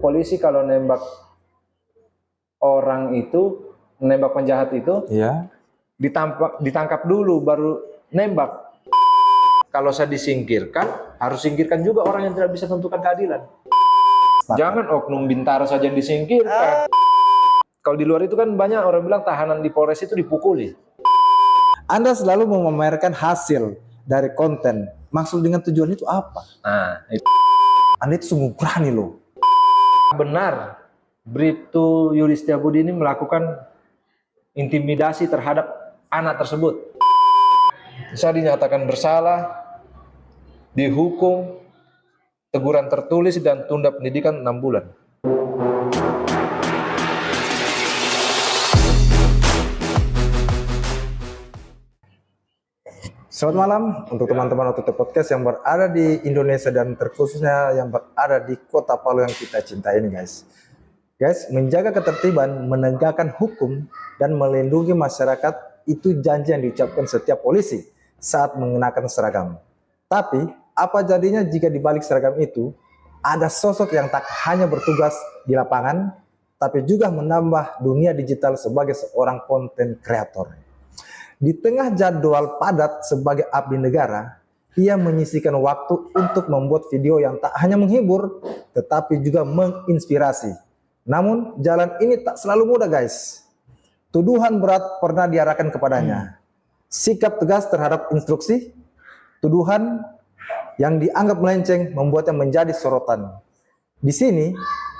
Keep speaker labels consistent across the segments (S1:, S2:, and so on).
S1: Polisi kalau nembak orang itu, nembak penjahat itu,
S2: Iya.
S1: ditangkap dulu baru nembak. Kalau saya disingkirkan, harus singkirkan juga orang yang tidak bisa tentukan keadilan. Jangan oknum Bintara saja yang disingkirkan. Kalau di luar itu kan banyak orang bilang tahanan di Polres itu dipukuli.
S2: Anda selalu memamerkan hasil dari konten. Maksud dengan tujuan itu apa?
S1: Nah, itu
S2: Anda itu sungguh berani loh.
S1: benar. Bribtu Yuli Setiabudi ini melakukan intimidasi terhadap anak tersebut. Saya dinyatakan bersalah, dihukum, teguran tertulis dan tunda pendidikan 6 bulan.
S2: Selamat malam untuk teman-teman OTT Podcast yang berada di Indonesia dan terkhususnya yang berada di kota Palu yang kita cintai ini, guys. Guys, menjaga ketertiban, menegakkan hukum, dan melindungi masyarakat itu janji yang diucapkan setiap polisi saat mengenakan seragam. Tapi, apa jadinya jika di balik seragam itu ada sosok yang tak hanya bertugas di lapangan, tapi juga menambah dunia digital sebagai seorang konten kreator. Di tengah jadwal padat sebagai abdi negara, ia menyisihkan waktu untuk membuat video yang tak hanya menghibur, tetapi juga menginspirasi. Namun, jalan ini tak selalu mudah, guys. Tuduhan berat pernah diarahkan kepadanya. Sikap tegas terhadap instruksi, tuduhan yang dianggap melenceng membuatnya menjadi sorotan. Di sini,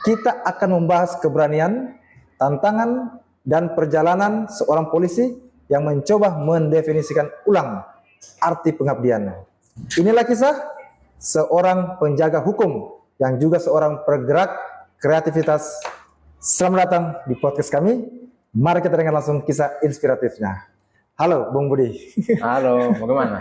S2: kita akan membahas keberanian, tantangan, dan perjalanan seorang polisi yang mencoba mendefinisikan ulang arti pengabdian. Inilah kisah seorang penjaga hukum yang juga seorang pergerak kreativitas. Selamat datang di podcast kami. Mari kita dengar langsung kisah inspiratifnya. Halo, Bung Budi.
S1: Halo, bagaimana?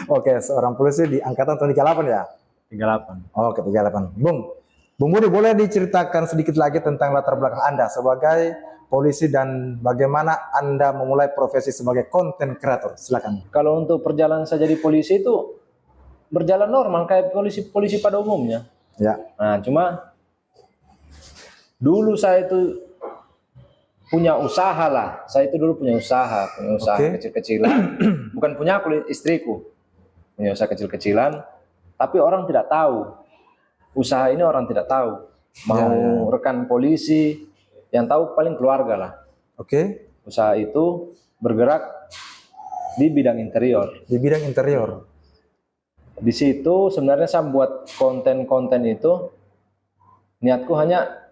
S2: Oke, seorang polisi di angkatan tahun 38 ya?
S1: 38.
S2: Oke, 38. Bung Budi, boleh diceritakan sedikit lagi tentang latar belakang Anda sebagai polisi dan bagaimana Anda memulai profesi sebagai konten kreator? Silakan.
S1: Kalau untuk perjalanan saya jadi polisi itu berjalan normal kayak polisi pada umumnya.
S2: Ya.
S1: Nah, cuma dulu saya itu punya usaha lah. Saya itu dulu punya usaha kecil-kecilan. Bukan punya aku, istriku. Punya usaha kecil-kecilan, tapi orang tidak tahu. Usaha ini orang tidak tahu. Mau rekan polisi, yang tahu paling keluarga lah.
S2: Oke.
S1: Usaha itu bergerak di bidang interior.
S2: Di bidang interior.
S1: Di situ sebenarnya saya buat konten-konten itu niatku hanya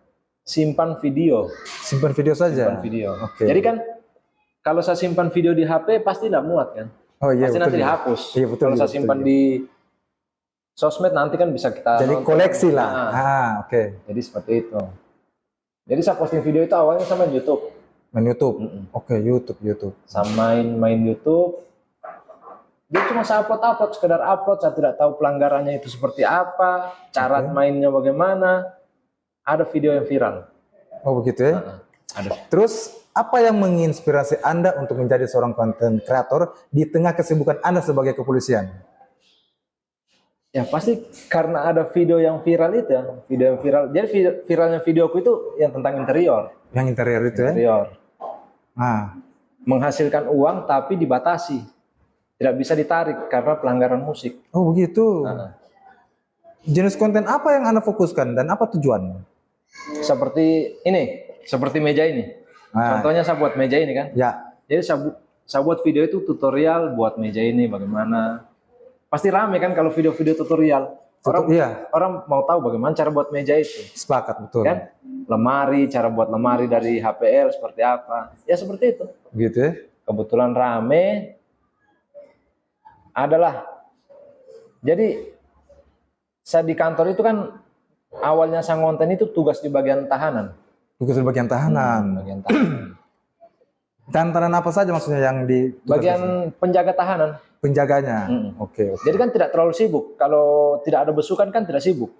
S1: simpan video.
S2: Simpan video saja.
S1: Simpan video.
S2: Oke.
S1: Jadi kan kalau saya simpan video di HP pasti tidak muat kan?
S2: Oh iya.
S1: Pasti
S2: betul,
S1: nanti
S2: ya.
S1: dihapus.
S2: Iya, betul,
S1: kalau saya
S2: betul,
S1: simpan di sosmed nanti kan bisa kita
S2: jadi
S1: nonton.
S2: koleksi lah. Oke.
S1: Jadi seperti itu. Jadi saya posting video itu awalnya sama YouTube.
S2: Main YouTube. Oke, YouTube.
S1: Sama main YouTube. Dia cuma saya upload, sekedar upload. Saya tidak tahu pelanggarannya itu seperti apa, cara mainnya bagaimana. Ada video yang viral.
S2: Oh begitu ya?
S1: Ada.
S2: Terus apa yang menginspirasi Anda untuk menjadi seorang konten kreator di tengah kesibukan Anda sebagai kepolisian?
S1: Ya pasti karena ada video yang viral itu ya, video yang viral. Jadi viralnya videoku itu yang tentang interior.
S2: Yang interior itu
S1: interior.
S2: Ya?
S1: Menghasilkan uang tapi dibatasi. Tidak bisa ditarik karena pelanggaran musik.
S2: Oh begitu. Jenis konten apa yang Anda fokuskan dan apa tujuannya?
S1: Seperti ini, seperti meja ini. Contohnya saya buat meja ini kan.
S2: Ya.
S1: Jadi saya buat video itu tutorial buat meja ini bagaimana. Pasti rame kan kalau video-video tutorial. Orang mau tahu bagaimana cara buat meja itu.
S2: Sepakat, betul.
S1: Kan? Lemari, cara buat lemari dari HPL seperti apa. Ya seperti itu.
S2: Gitu ya.
S1: Kebetulan rame. Adalah. Jadi saya di kantor itu kan awalnya saya ngonten itu tugas di bagian tahanan.
S2: Tugas di bagian tahanan.
S1: Bagian tahanan.
S2: Tahanan apa saja maksudnya yang di
S1: bagian penjaga tahanan.
S2: Penjaganya. Oke.
S1: Jadi kan tidak terlalu sibuk. Kalau tidak ada besukan kan tidak sibuk.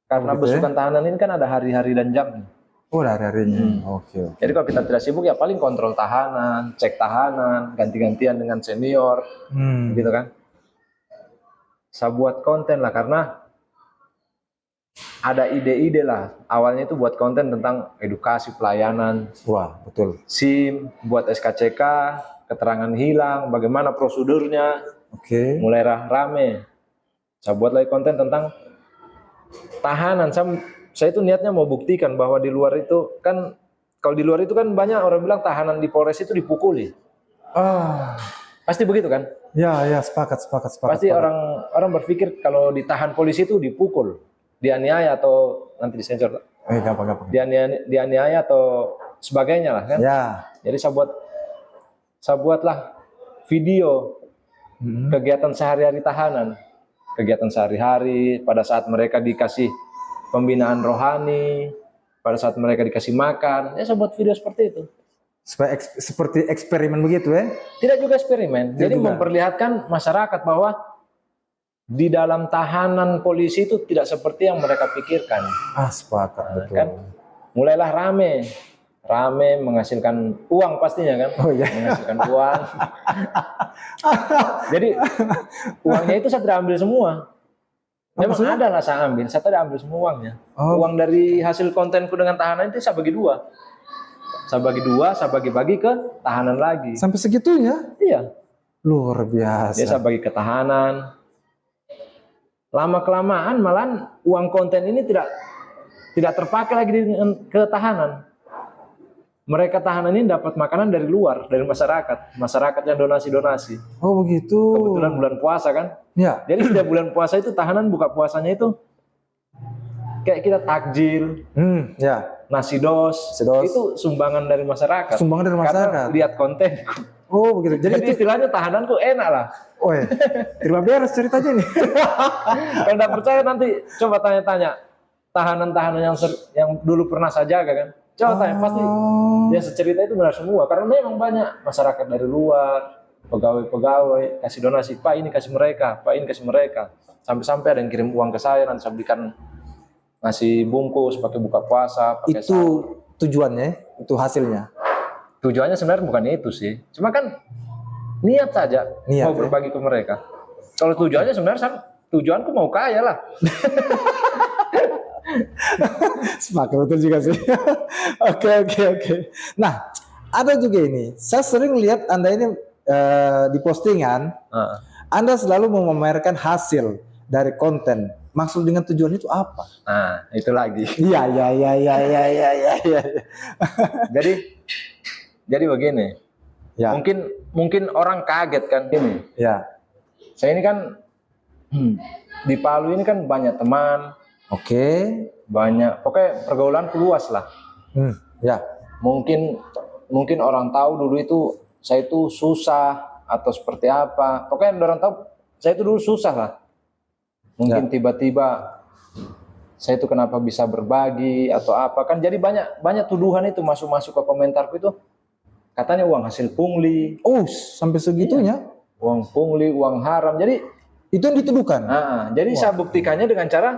S1: Karena besukan tahanan ini kan ada hari-hari dan jam.
S2: Oh, ada hari-harinya. Oke.
S1: Jadi kalau kita tidak sibuk ya paling kontrol tahanan, cek tahanan, ganti-gantian dengan senior, gitu kan. Saya buat konten lah karena ada ide-ide lah. Awalnya itu buat konten tentang edukasi pelayanan,
S2: Wah, betul.
S1: SIM, buat SKCK, keterangan hilang, bagaimana prosedurnya.
S2: Oke.
S1: Mulai rame. Saya buat lagi konten tentang tahanan. Saya itu niatnya mau buktikan bahwa di luar itu kan, kalau di luar itu kan banyak orang bilang tahanan di Polres itu dipukuli.
S2: Ah,
S1: Pasti begitu kan?
S2: ya, sepakat.
S1: Pasti orang berpikir kalau ditahan polisi itu dipukul, dianiaya atau nanti disensor,
S2: gampang.
S1: dianiaya atau sebagainya lah kan?
S2: Ya.
S1: Jadi saya buatlah video kegiatan sehari-hari tahanan, kegiatan sehari-hari pada saat mereka dikasih pembinaan rohani, pada saat mereka dikasih makan, ya saya buat video seperti itu.
S2: Seperti eksperimen begitu ya?
S1: Tidak juga eksperimen. Jadi memperlihatkan masyarakat bahwa di dalam tahanan polisi itu tidak seperti yang mereka pikirkan.
S2: Sepakat betul.
S1: Kan? Mulailah rame menghasilkan uang pastinya kan?
S2: Oh iya.
S1: Menghasilkan uang. Jadi uangnya itu saya tidak ambil semua. Memang ada lah saya ambil, saya tidak ambil semua uangnya. Uang dari hasil kontenku dengan tahanan itu saya bagi dua. Saya bagi-bagi ke tahanan lagi.
S2: Sampai segitunya?
S1: Iya.
S2: Luar biasa.
S1: Jadi saya bagi ke tahanan. Lama-kelamaan malahan uang konten ini tidak terpakai lagi ke tahanan. Mereka tahanan ini dapat makanan dari luar, dari masyarakat yang donasi.
S2: Oh begitu.
S1: Kebetulan bulan puasa kan?
S2: Ya.
S1: Jadi setiap bulan puasa itu tahanan buka puasanya itu kayak kita takjil,
S2: ya.
S1: Nasi dos, itu sumbangan dari masyarakat.
S2: Sumbangan dari masyarakat.
S1: Karena lihat konten.
S2: Oh begitu.
S1: Jadi istilahnya tahananku enak lah.
S2: Oh ya. Terima beres ceritanya nih.
S1: Kalau nggak percaya nanti coba tanya-tanya tahanan-tahanan yang dulu pernah saya jaga kan. Coba tanya, pasti dia secerita itu benar semua. Karena memang banyak masyarakat dari luar, pegawai-pegawai kasih donasi. Pak ini kasih mereka, Pak ini kasih mereka. Sampai-sampai ada yang kirim uang ke saya, nanti saya belikan nasi bungkus pakai buka puasa, pakai
S2: itu sahur. Tujuannya, itu hasilnya.
S1: Tujuannya sebenarnya bukan itu sih. Cuma kan niat saja mau berbagi ke mereka. Kalau tujuannya sebenarnya tujuanku mau kaya lah.
S2: Sepakat betul juga sih. Oke. Nah, ada juga ini. Saya sering lihat Anda ini di postingan. Anda selalu memamerkan hasil dari konten. Maksud dengan tujuan itu apa?
S1: Nah, itu lagi.
S2: Iya.
S1: Jadi begini. Ya. Mungkin orang kaget kan ini.
S2: Ya.
S1: Saya ini kan di Palu ini kan banyak teman.
S2: Oke.
S1: Banyak. Pokoknya pergaulanku luas lah.
S2: Ya.
S1: Mungkin orang tahu dulu itu saya itu susah atau seperti apa. Pokoknya orang tahu saya itu dulu susah lah. Mungkin tiba-tiba saya itu kenapa bisa berbagi atau apa kan, jadi banyak tuduhan itu masuk ke komentarku itu, katanya uang hasil pungli.
S2: Sampai segitunya?
S1: Iya. Uang pungli, uang haram. Jadi
S2: itu yang dituduhkan.
S1: Jadi saya buktikannya dengan cara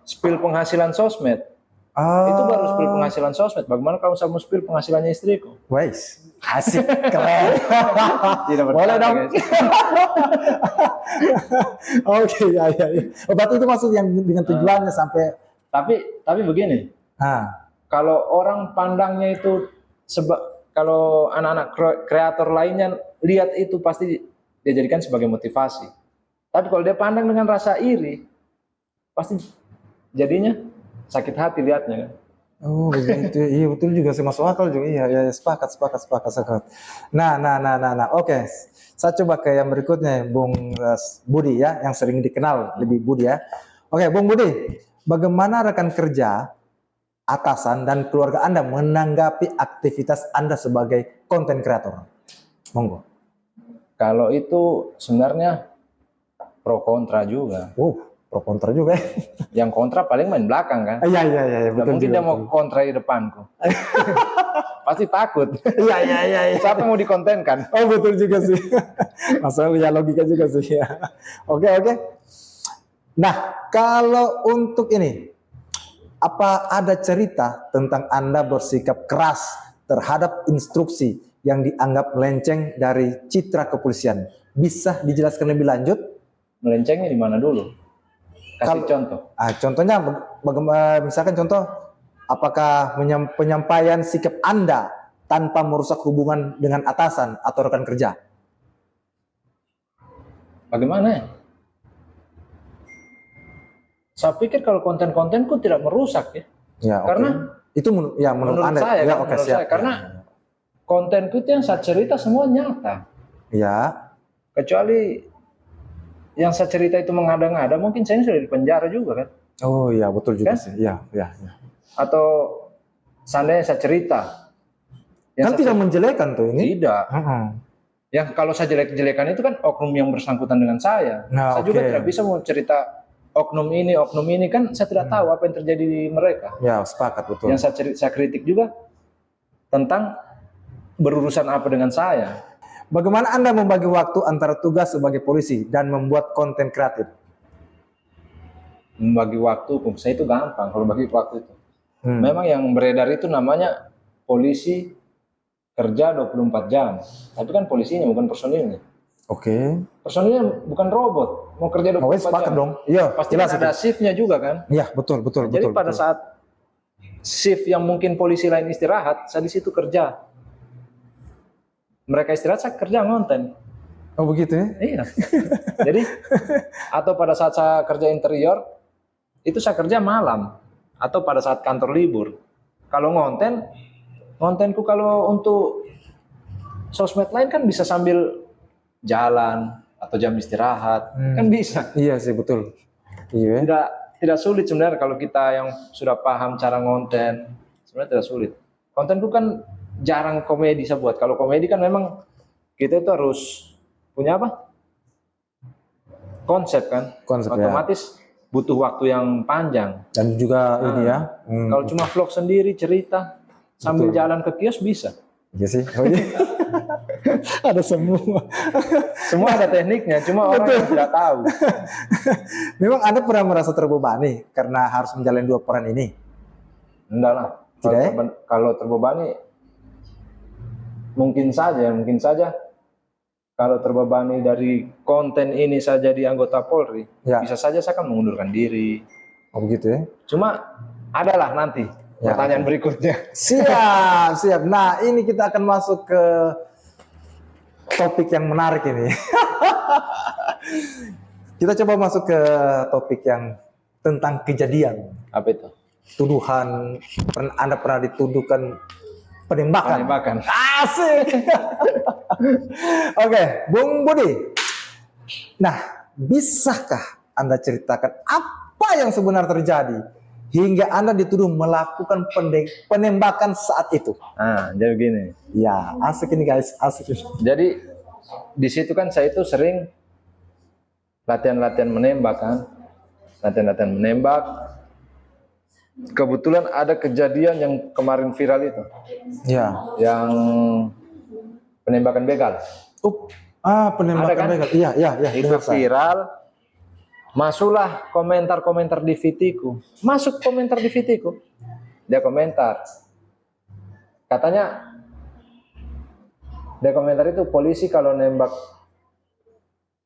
S1: spill penghasilan sosmed. Itu baru spill penghasilan sosmed. Bagaimana kalau saya mau spill penghasilannya istriku?
S2: Wais, asik, keren. Boleh dong. Oke, ya. Berarti itu maksud yang dengan tujuannya sampai.
S1: Tapi begini. Kalau orang pandangnya itu kalau anak-anak kreator lainnya lihat itu pasti dia jadikan sebagai motivasi. Tapi kalau dia pandang dengan rasa iri, pasti jadinya sakit hati lihatnya kan.
S2: Oh begitu. Iya betul juga, saya masuk akal juga. Iya, sepakat. Nah. Oke. Saya coba ke yang berikutnya, Bung Budi ya, yang sering dikenal lebih Budi ya. Oke, Bung Budi, bagaimana rekan kerja, atasan dan keluarga Anda menanggapi aktivitas Anda sebagai konten kreator? Monggo.
S1: Kalau itu sebenarnya pro kontra juga.
S2: Pro kontra juga.
S1: Yang kontra paling main belakang kan?
S2: Iya.
S1: Betul. Mungkin dia mau kontra di depanku. Pasti takut.
S2: Iya.
S1: Siapa mau dikontenkan?
S2: Oh betul juga sih. Masalah ya logika juga sih ya. Oke. Nah, kalau untuk ini, apa ada cerita tentang Anda bersikap keras terhadap instruksi yang dianggap melenceng dari citra kepolisian? Bisa dijelaskan lebih lanjut?
S1: Melencengnya di mana dulu? Kasih contoh.
S2: Contohnya bagaimana, misalkan contoh, apakah penyampaian sikap Anda tanpa merusak hubungan dengan atasan atau rekan kerja?
S1: Bagaimana? Saya pikir kalau konten-kontenku tidak merusak ya.
S2: Ya, oke.
S1: Karena
S2: itu menurut Anda
S1: saya,
S2: ya,
S1: kan,
S2: oke,
S1: menurut
S2: siap.
S1: saya, karena kontenku itu yang saya cerita semua nyata.
S2: Ya.
S1: Kecuali yang saya cerita itu mengada-ngada, mungkin saya sudah di penjara juga kan.
S2: Oh iya, betul juga
S1: Kan?
S2: sih. Ya.
S1: Atau seandainya saya cerita,
S2: Kan tidak menjelekan tuh ini.
S1: tidak. Yang kalau saya jelek-jelekan itu kan oknum yang bersangkutan dengan saya.
S2: Nah,
S1: Saya juga tidak bisa mau cerita oknum ini kan saya tidak tahu apa yang terjadi di mereka.
S2: Ya, sepakat, betul.
S1: Yang saya kritik juga tentang berurusan apa dengan saya.
S2: Bagaimana Anda membagi waktu antara tugas sebagai polisi dan membuat konten kreatif?
S1: Membagi waktu, saya itu gampang kalau bagi waktu itu. Memang yang beredar itu namanya polisi kerja 24 jam. Tapi kan polisinya bukan personilnya.
S2: Oke.
S1: Personilnya bukan robot, mau kerja 24
S2: sepakat
S1: jam.
S2: dong. Iya,
S1: Pasti kan ada shiftnya juga kan.
S2: Iya, betul.
S1: Jadi pada saat shift yang mungkin polisi lain istirahat, saya di situ kerja. Mereka istirahat, saya kerja ngonten.
S2: Oh begitu ya?
S1: Iya. Jadi atau pada saat saya kerja interior, itu saya kerja malam atau pada saat kantor libur. Kalau kontenku kalau untuk sosmed lain kan bisa sambil jalan atau jam istirahat, kan bisa.
S2: Iya sih, betul. Iya.
S1: Tidak sulit sebenarnya kalau kita yang sudah paham cara ngonten, sebenarnya tidak sulit. Kontenku kan jarang komedi saya buat. Kalau komedi kan memang kita itu harus punya apa? Konsep kan. Otomatis butuh waktu yang panjang.
S2: Dan juga ini ya.
S1: Kalau cuma vlog sendiri cerita sambil jalan ke kios bisa.
S2: Iya sih. Oh, iya. Ada semua.
S1: Semua ada tekniknya, cuma orang yang tidak tahu.
S2: Memang Anda pernah merasa terbebani karena harus menjalani dua peran ini?
S1: Enggak lah. Kalau terbebani mungkin saja kalau terbebani dari konten ini saya jadi anggota Polri, bisa saja saya akan mengundurkan diri.
S2: Oh begitu ya?
S1: Cuma adalah nanti pertanyaan berikutnya.
S2: Siap. Nah, ini kita akan masuk ke topik yang menarik ini. Kita coba masuk ke topik yang tentang kejadian.
S1: Apa itu?
S2: Tuduhan, Anda pernah dituduhkan penembakan. Asik. Oke, Bung Budi. Nah, bisakah Anda ceritakan apa yang sebenarnya terjadi hingga Anda dituduh melakukan penembakan saat itu?
S1: Jadi begini.
S2: Ya, asik ini guys, asik.
S1: Jadi di situ kan saya itu sering latihan-latihan menembak kan. Latihan-latihan menembak. Kebetulan ada kejadian yang kemarin viral itu.
S2: Ya.
S1: Yang penembakan begal.
S2: Penembakan
S1: kan?
S2: begal. Iya.
S1: Itu viral. Masuklah komentar-komentar di VT-ku. Masuk komentar di VT-ku. Dia komentar. Katanya, dia komentar itu polisi kalau nembak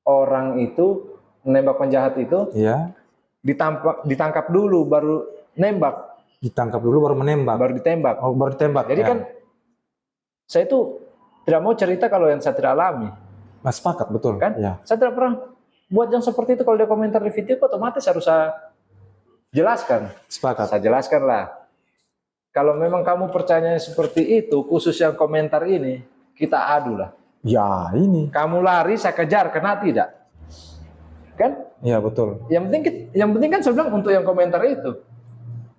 S1: orang itu, nembak penjahat itu, ditangkap dulu baru nembak.
S2: Ditangkap dulu baru menembak.
S1: Baru ditembak.
S2: Oh, baru ditembak.
S1: Jadi kan saya itu tidak mau cerita kalau yang saya tidak alami.
S2: Mas sepakat, betul.
S1: Kan?
S2: Ya.
S1: Saya tidak pernah buat yang seperti itu. Kalau dia komentar di video, otomatis harus saya jelaskan.
S2: Sepakat.
S1: Saya jelaskan lah. Kalau memang kamu percaya seperti itu, khusus yang komentar ini, kita adu lah.
S2: Ya, ini.
S1: Kamu lari, saya kejar, kena tidak? Kan?
S2: Iya, betul.
S1: Yang penting kan saya bilang untuk yang komentar itu.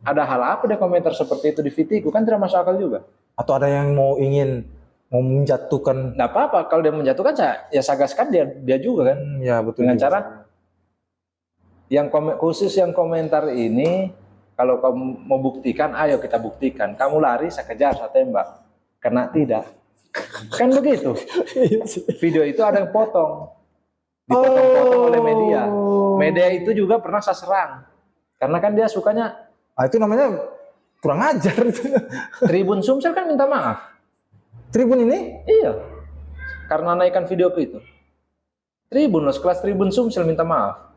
S1: Ada hal apa dia komentar seperti itu di VT-ku? Kan tidak masuk akal juga.
S2: Atau ada yang mau menjatuhkan?
S1: Nggak apa-apa. Kalau dia menjatuhkan, saya gaskan dia juga kan.
S2: Ya, betul.
S1: Dengan
S2: juga.
S1: cara khusus yang komentar ini, kalau kamu mau buktikan, ayo kita buktikan. Kamu lari, saya kejar, saya tembak. Kena tidak? Kan begitu. Video itu ada yang potong. Dipotong-potong oleh media. Media itu juga pernah saya serang. Karena kan dia sukanya.
S2: Itu namanya kurang ajar.
S1: Tribun Sumsel kan minta maaf.
S2: Tribun ini?
S1: Iya. Karena naikkan video itu. Tribun loh, kelas Tribun Sumsel minta maaf.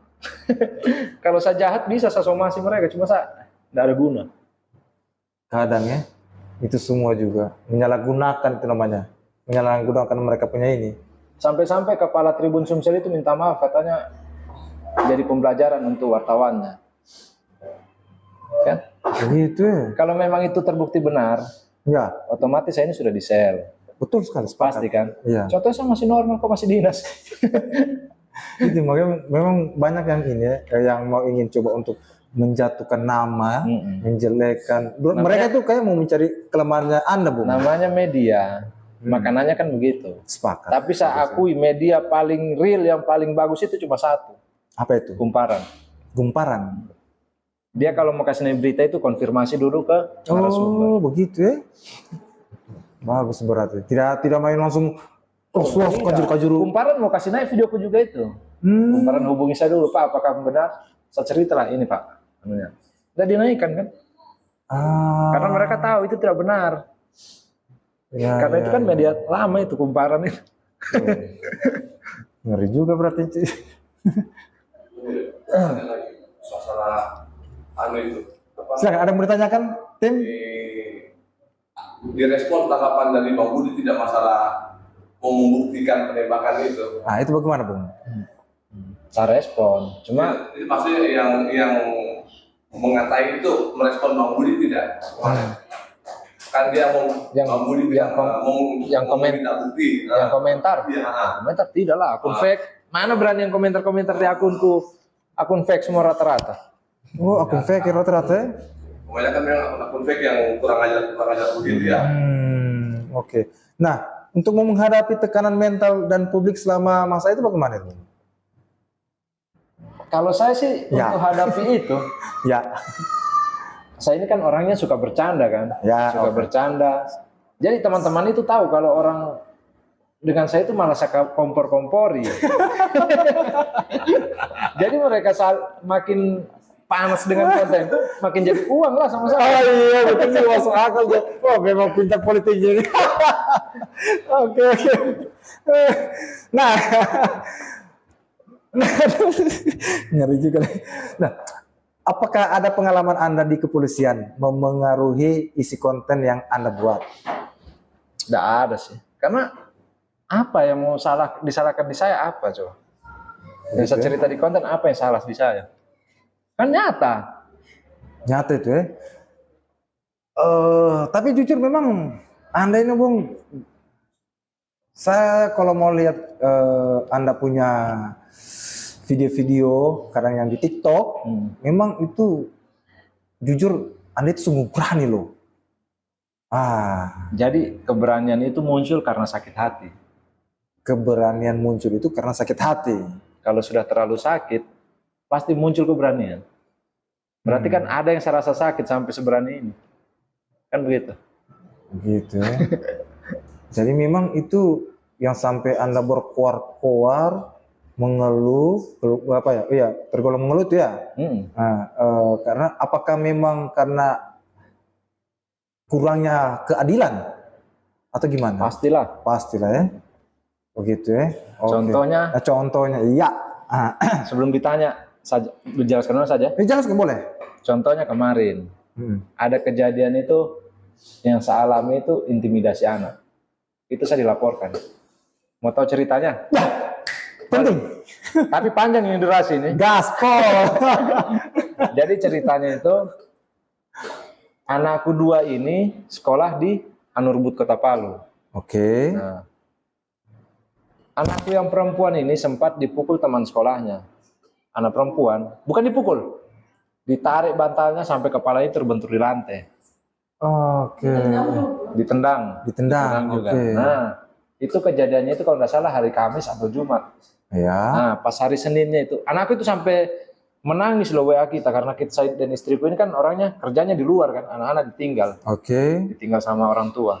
S1: Kalau saya jahat bisa saya somasi mereka, cuma saya tidak ada guna.
S2: Kadang ya, itu semua juga menyalahgunakan itu namanya. Menyalahgunakan mereka punya ini.
S1: Sampai-sampai kepala Tribun Sumsel itu minta maaf, katanya jadi pembelajaran untuk wartawannya. Kan?
S2: Begitu ya.
S1: Kalau memang itu terbukti benar,
S2: Ya,
S1: otomatis saya ini sudah di-sel.
S2: betul sekali.
S1: Pasti kan?
S2: Iya.
S1: Contohnya saya masih normal kok, masih dinas.
S2: Itu makanya memang banyak yang ini ya, yang mau ingin coba untuk menjatuhkan nama, menjelekkan. Mereka tuh kayak mau mencari kelemahannya Anda, Bung.
S1: Namanya media, makanannya kan begitu.
S2: Sepakat.
S1: Tapi saya akui media paling real, yang paling bagus itu cuma satu.
S2: Apa itu?
S1: Kumparan.
S2: Gumparan.
S1: Dia kalau mau kasih berita itu konfirmasi dulu ke narasumber.
S2: Oh, begitu ya. Bagus berarti. Tidak main langsung kajur-kajur.
S1: Kumparan mau kasih naik videoku juga itu. Kumparan hubungi saya dulu, Pak, apakah benar? Saya cerita lah ini, Pak. Udah dinaikkan kan? Karena mereka tahu itu tidak benar.
S2: Ya,
S1: Karena itu kan media lama itu, Kumparan itu.
S2: Ngeri juga berarti.
S3: Suasana anu itu apa?
S2: Silakan, ada yang mau ditanyakan, tim?
S3: Direspon tanggapan dari Bang Budi tidak masalah mau membuktikan penembakan itu.
S2: Nah, itu bagaimana, Bung?
S1: Saya respon, cuma
S3: Maksudnya yang mengatai itu merespon Bang Budi tidak? Kan dia mau
S1: Yang-
S3: Bang Budi
S1: yang komen-
S3: minta bukti.
S1: yang komentar,
S3: Iya.
S1: komentar tidak lah, akun fake. Mana berani yang komentar-komentar di akunku? Akun fake semua rata-rata.
S2: Oh, akun fake rata-rata ya?
S3: Kebanyakan memang akun fake yang kurang ajar begitu ya.
S2: Oke. Nah, untuk menghadapi tekanan mental dan publik selama masa itu bagaimana, Bung?
S1: Kalau saya sih
S2: Ya.
S1: untuk hadapi itu,
S2: Ya,
S1: saya ini kan orangnya suka bercanda kan,
S2: Ya,
S1: suka
S2: oke.
S1: bercanda. Jadi teman-teman itu tahu kalau orang dengan saya itu malah saya kompor-kompori. Jadi mereka makin panas dengan konten itu, makin jadi uang lah sama saya.
S2: Oh iya, betul sih, masuk akal tuh. Oh, memang pintar politiknya ini. Oke. Nah, ngeri juga. Nah, apakah ada pengalaman Anda di kepolisian memengaruhi isi konten yang Anda buat?
S1: Nggak ada sih, karena apa yang mau disalahkan di saya apa coba? Yang saya cerita di konten apa yang salah di saya? Kan nyata.
S2: Nyata itu ya. Tapi jujur memang Anda ini, Bung, saya kalau mau lihat Anda punya video-video kadang yang di TikTok, memang itu jujur Anda itu sungguh berani loh.
S1: Jadi keberanian itu muncul karena sakit hati.
S2: Keberanian muncul itu karena sakit hati.
S1: Kalau sudah terlalu sakit, pasti muncul keberanian. Berarti kan ada yang saya rasa sakit sampai seberani ini. Kan begitu.
S2: Begitu ya. Jadi memang itu yang sampai Anda berkoar-koar, mengeluh, apa ya? Iya, tergolong mengeluh itu ya. Nah, karena apakah memang karena kurangnya keadilan atau gimana? Pastilah ya. Begitu ya. Oke.
S1: Contohnya?
S2: Contohnya, iya.
S1: Sebelum ditanya, dijelaskan dulu saja.
S2: Jelaskan boleh.
S1: Contohnya kemarin, ada kejadian itu yang saya alami itu intimidasi anak. Itu saya dilaporkan. Mau tahu ceritanya?
S2: Penting.
S1: Tapi panjang ini durasi ini.
S2: Gaspol.
S1: Jadi ceritanya itu, anakku dua ini sekolah di Anurbud Kota Palu.
S2: Oke.
S1: Nah, anakku yang perempuan ini sempat dipukul teman sekolahnya. Anak perempuan, bukan dipukul, ditarik bantalnya sampai kepalanya terbentur di lantai.
S2: Oke.
S1: Ditendang juga.
S2: Oke.
S1: Nah, itu kejadiannya itu kalau nggak salah hari Kamis atau Jumat.
S2: Ya.
S1: Nah, pas hari Seninnya itu, anakku itu sampai menangis loh WA kita, karena saya dan istriku ini kan orangnya kerjanya di luar kan, anak-anak ditinggal.
S2: Oke.
S1: Ditinggal sama orang tua.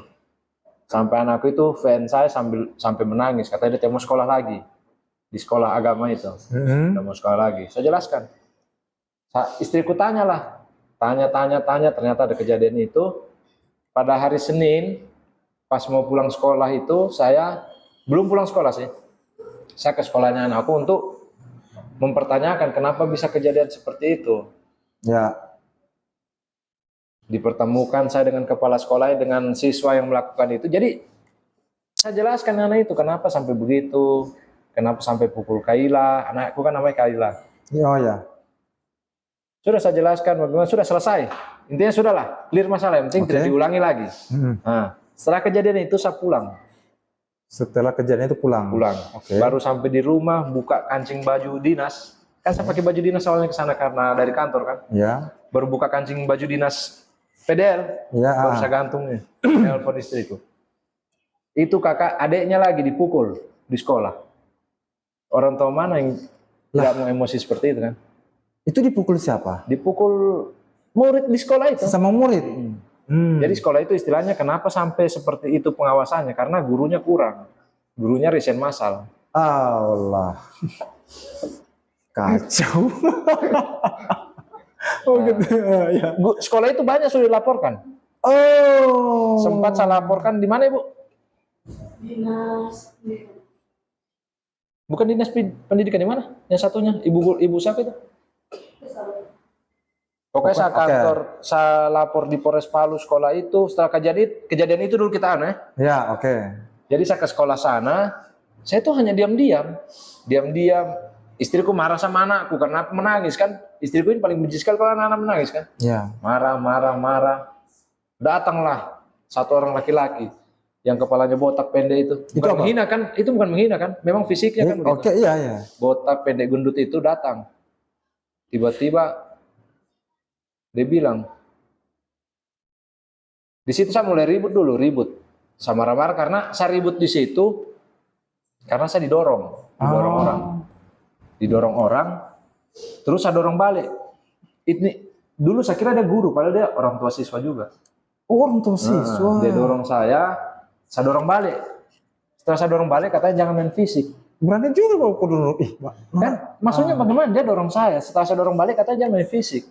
S1: Sampai anakku itu fan saya sampai menangis, katanya dia mau sekolah lagi di sekolah agama itu. Dia mau sekolah lagi. Saya jelaskan. Istriku tanyalah, tanya, ternyata ada kejadian itu. Pada hari Senin, pas mau pulang sekolah itu, saya belum pulang sekolah sih. Saya ke sekolahnya anakku untuk mempertanyakan kenapa bisa kejadian seperti itu.
S2: Ya.
S1: Dipertemukan saya dengan kepala sekolah, dengan siswa yang melakukan itu. Jadi saya jelaskan anak itu kenapa sampai begitu, kenapa sampai pukul Kaila. Anakku kan namanya Kaila.
S2: Oh ya.
S1: Sudah saya jelaskan bagaimana, sudah selesai. Intinya sudahlah, clear masalah. Yang penting tidak diulangi lagi. Nah, setelah kejadian itu saya pulang.
S2: Setelah kejadian itu pulang. Oke.
S1: Baru sampai di rumah, buka kancing baju dinas. Kan saya pakai baju dinas awalnya ke sana karena dari kantor kan.
S2: Ya.
S1: Baru buka kancing baju dinas PDL.
S2: Ya.
S1: Baru saya gantungnya. Telepon istriku. Itu kakak adiknya lagi dipukul di sekolah. Orang tua mana yang tidak mau emosi seperti itu kan?
S2: Itu dipukul siapa?
S1: Dipukul murid di sekolah itu.
S2: Sama murid.
S1: Jadi sekolah itu istilahnya kenapa sampai seperti itu pengawasannya? Karena gurunya kurang. Gurunya resign massal.
S2: Allah. Kacau. Oh gitu. Ya.
S1: Sekolah itu banyak sudah dilaporkan.
S2: Oh.
S1: Sempat saya laporkan di mana, Ibu?
S4: Dinas.
S1: Bukan dinas pendidikan, di mana? Yang satunya ibu siapa itu? Pokoknya saya kantor, saya lapor di Polres Palu sekolah itu. Setelah kejadian itu dulu kita
S2: Ya, oke.
S1: Jadi saya ke sekolah sana, saya tuh hanya diam-diam. Istriku marah sama anakku karena aku menangis kan. Istriku ini paling benci sekali kalau anak-anak menangis kan.
S2: Ya.
S1: Marah. Datanglah satu orang laki-laki yang kepalanya botak pendek itu. Bukan menghina kan? Itu bukan menghina kan? Memang fisiknya kan begitu.
S2: Oke, iya.
S1: Botak pendek gendut itu datang. Tiba-tiba dia bilang, di situ saya mulai ribut. Sama marah-marah karena saya ribut di situ karena saya didorong orang. Terus saya dorong balik. Ini dulu saya kira ada guru, padahal dia orang tua siswa juga.
S2: Oh, orang tua siswa.
S1: Dia dorong saya dorong balik. Setelah saya dorong balik, katanya jangan main fisik.
S2: Berani juga bawa dulu.
S1: Kan maksudnya bagaimana dia dorong saya? Setelah saya dorong balik, katanya jangan main fisik.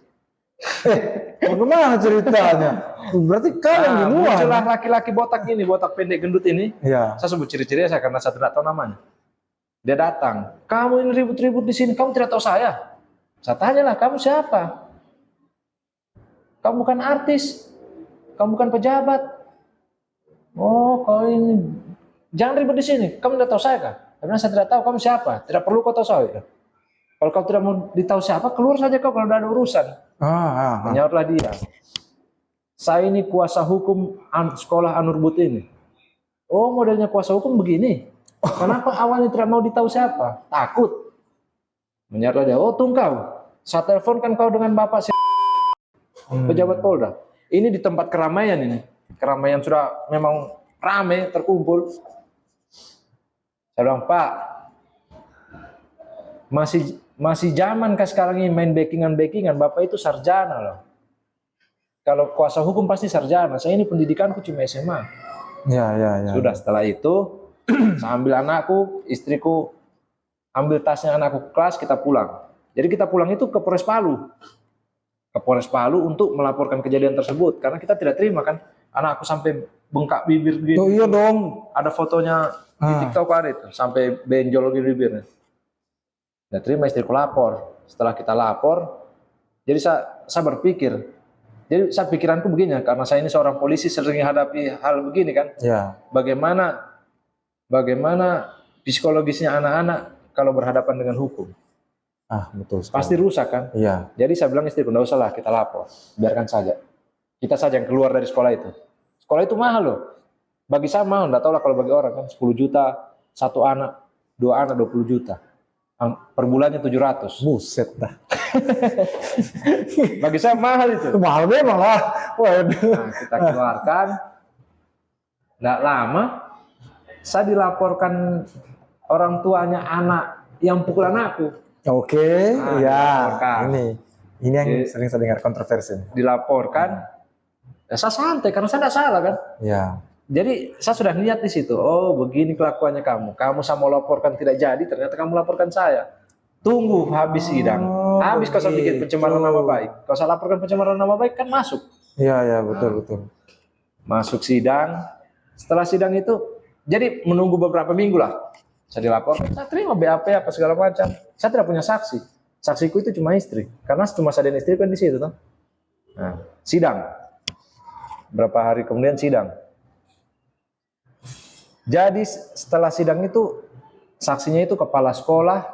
S2: Bagaimana ceritanya? Berarti kalian di luar.
S1: Muncullah laki-laki botak pendek gendut ini.
S2: Ya.
S1: Saya sebut ciri-cirinya saya karena saya tidak tahu namanya. Dia datang, kamu ini ribut-ribut di sini, kamu tidak tahu saya. Saya tanyalah, kamu siapa? Kamu bukan artis, kamu bukan pejabat. Oh, kau ini jangan ribut di sini. Kamu tidak tahu saya kah? Karena saya tidak tahu kamu siapa. Tidak perlu kau tahu saya. Kalau kau tidak mau ditahu siapa, keluar saja kau kalau tidak ada urusan. Menyautlah dia. Saya ini kuasa hukum sekolah Anurbut ini. Oh, modelnya kuasa hukum begini. Kenapa awalnya tidak mau ditahu siapa? Takut. Menyautlah dia. Oh, tunggu kau. Saya teleponkan kau dengan bapak pejabat Polda. Ini di tempat keramaian ini. Keramaian sudah memang ramai terkumpul. Saya bilang, Pak, masih zaman kah sekarang ini main backingan, Bapak itu sarjana loh. Kalau kuasa hukum pasti sarjana. Saya ini pendidikanku cuma SMA.
S2: Ya.
S1: Sudah setelah itu, saya ambil anakku, istriku, ambil tasnya anakku ke kelas, kita pulang. Jadi kita pulang itu ke Polres Palu. Ke Polres Palu untuk melaporkan kejadian tersebut. Karena kita tidak terima kan. Anakku sampai bengkak bibir gitu.
S2: Oh iya dong.
S1: Ada fotonya di TikTok ada itu. Sampai benjol gitu bibirnya. Tidak terima, istriku lapor. Setelah kita lapor, jadi saya berpikir. Jadi pikiranku begini, karena saya ini seorang polisi sering hadapi hal begini kan.
S2: Ya.
S1: Bagaimana psikologisnya anak-anak kalau berhadapan dengan hukum?
S2: Betul sekali.
S1: Pasti rusak kan?
S2: Iya.
S1: Jadi saya bilang istriku, nggak usah lah kita lapor, biarkan saja. Kita saja yang keluar dari sekolah itu. Sekolah itu mahal loh. Bagi saya mahal, nggak tahu lah kalau bagi orang kan 10 juta, 1 anak, 2 anak 20 juta. Per bulannya 700.
S2: Buset dah.
S1: Bagi saya mahal itu.
S2: Mahal memang lah.
S1: Nah, kita keluarkan. Nggak lama, saya dilaporkan orang tuanya anak yang pukul anakku.
S2: Oke, ya.
S1: Dilaporkan.
S2: Ini yang sering saya dengar kontroversi.
S1: Dilaporkan. Ya, saya santai karena saya tidak salah kan.
S2: Ya.
S1: Jadi saya sudah lihat di situ. Oh, begini kelakuannya kamu. Kamu saya mau laporkan tidak jadi, ternyata kamu laporkan saya. Tunggu habis sidang. Habis kau saya bikin pencemaran nama baik. Kau saya laporkan pencemaran nama baik kan masuk.
S2: Iya, betul.
S1: Masuk sidang. Setelah sidang itu, jadi menunggu beberapa minggu lah. Saya dilaporkan, saya terima BAP apa segala macam. Saya tidak punya saksi. Saksiku itu cuma istri. Karena cuma saya dan istri kan di situ toh. Nah, sidang. Berapa hari kemudian sidang. Jadi setelah sidang itu saksinya itu kepala sekolah,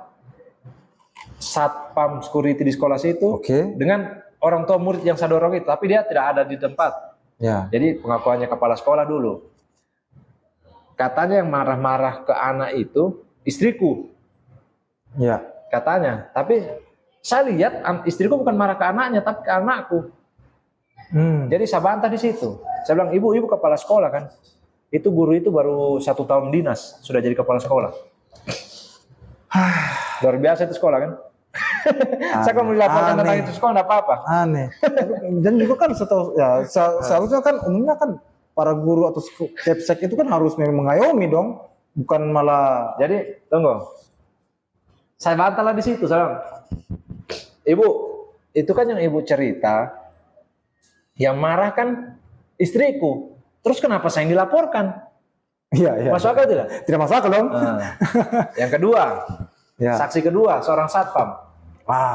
S1: satpam security di sekolah situ, dengan orang tua murid yang saya dorong itu, tapi dia tidak ada di tempat.
S2: Ya.
S1: Jadi pengakuannya kepala sekolah dulu. Katanya yang marah-marah ke anak itu istriku.
S2: Ya.
S1: Katanya. Tapi saya lihat istriku bukan marah ke anaknya, tapi ke anakku. Jadi saya bantah di situ. Saya bilang, ibu kepala sekolah kan. Itu guru itu baru 1 tahun dinas sudah jadi kepala sekolah. Luar biasa itu sekolah kan. Saya kalau dilaporkan tentang itu sekolah enggak apa-apa.
S2: Aneh. Dan juga kan seharusnya kan umumnya kan para guru atau kepsek itu kan harus memang mengayomi dong, bukan malah.
S1: Jadi tunggu, saya bantahlah di situ. Saya bilang, ibu, itu kan yang ibu cerita, yang marah kan istriku. Terus kenapa saya yang dilaporkan?
S2: Iya.
S1: Masuk akal tidak?
S2: Tidak masuk akal dong.
S1: Yang kedua, saksi kedua, seorang satpam.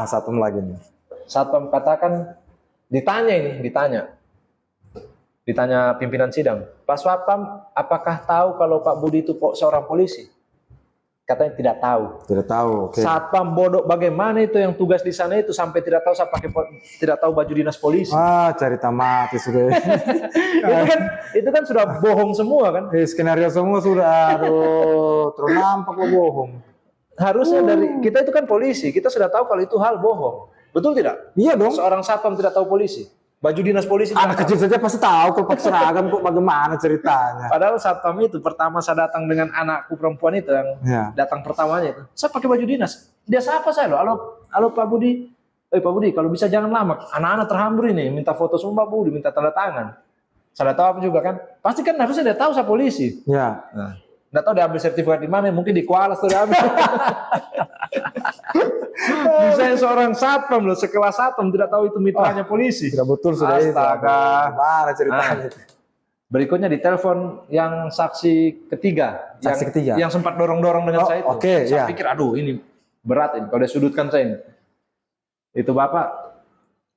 S2: Satu lagi nih.
S1: Satpam katakan, ditanya pimpinan sidang, Pak Satpam, apakah tahu kalau Pak Budi itu seorang polisi? Katanya tidak tahu.
S2: Tidak tahu. Okay.
S1: Satpam bodoh, bagaimana itu yang tugas di sana itu sampai tidak tahu tidak tahu baju dinas polisi?
S2: Cerita mati sudah.
S1: itu kan sudah bohong semua kan?
S2: Skenario semua sudah, aduh, terus nampak lo bohong.
S1: Harusnya dari kita itu kan polisi, kita sudah tahu kalau itu hal bohong. Betul tidak?
S2: Iya dong.
S1: Seorang satpam tidak tahu polisi. Baju dinas polisi.
S2: Anak kecil saja pasti tahu kalau pakai seragam kok bagaimana ceritanya.
S1: Padahal satpam itu pertama saya datang dengan anakku perempuan itu yang datang pertamanya itu. Saya pakai baju dinas. Dia sapa saya loh. Halo Pak Budi. Pak Budi kalau bisa jangan lama. Anak-anak terhambur ini minta foto semua Pak Budi, minta tanda tangan. Saya tahu apa juga kan. Pasti kan harusnya dia tahu saya polisi.
S2: Ya.
S1: Nah, nggak tahu dia ambil sertifikat di mana, mungkin di Kuala tuh dia ambil. Misalnya seorang satpam loh, sekelas satpam tidak tahu itu mitranya polisi.
S2: Tidak betul sudah itu.
S1: Astaga.
S2: Mana ceritanya?
S1: Berikutnya ditelepon yang saksi ketiga. Yang sempat dorong-dorong dengan saya itu. Saya pikir aduh ini berat ini, kalau dia sudutkan saya ini. Itu Bapak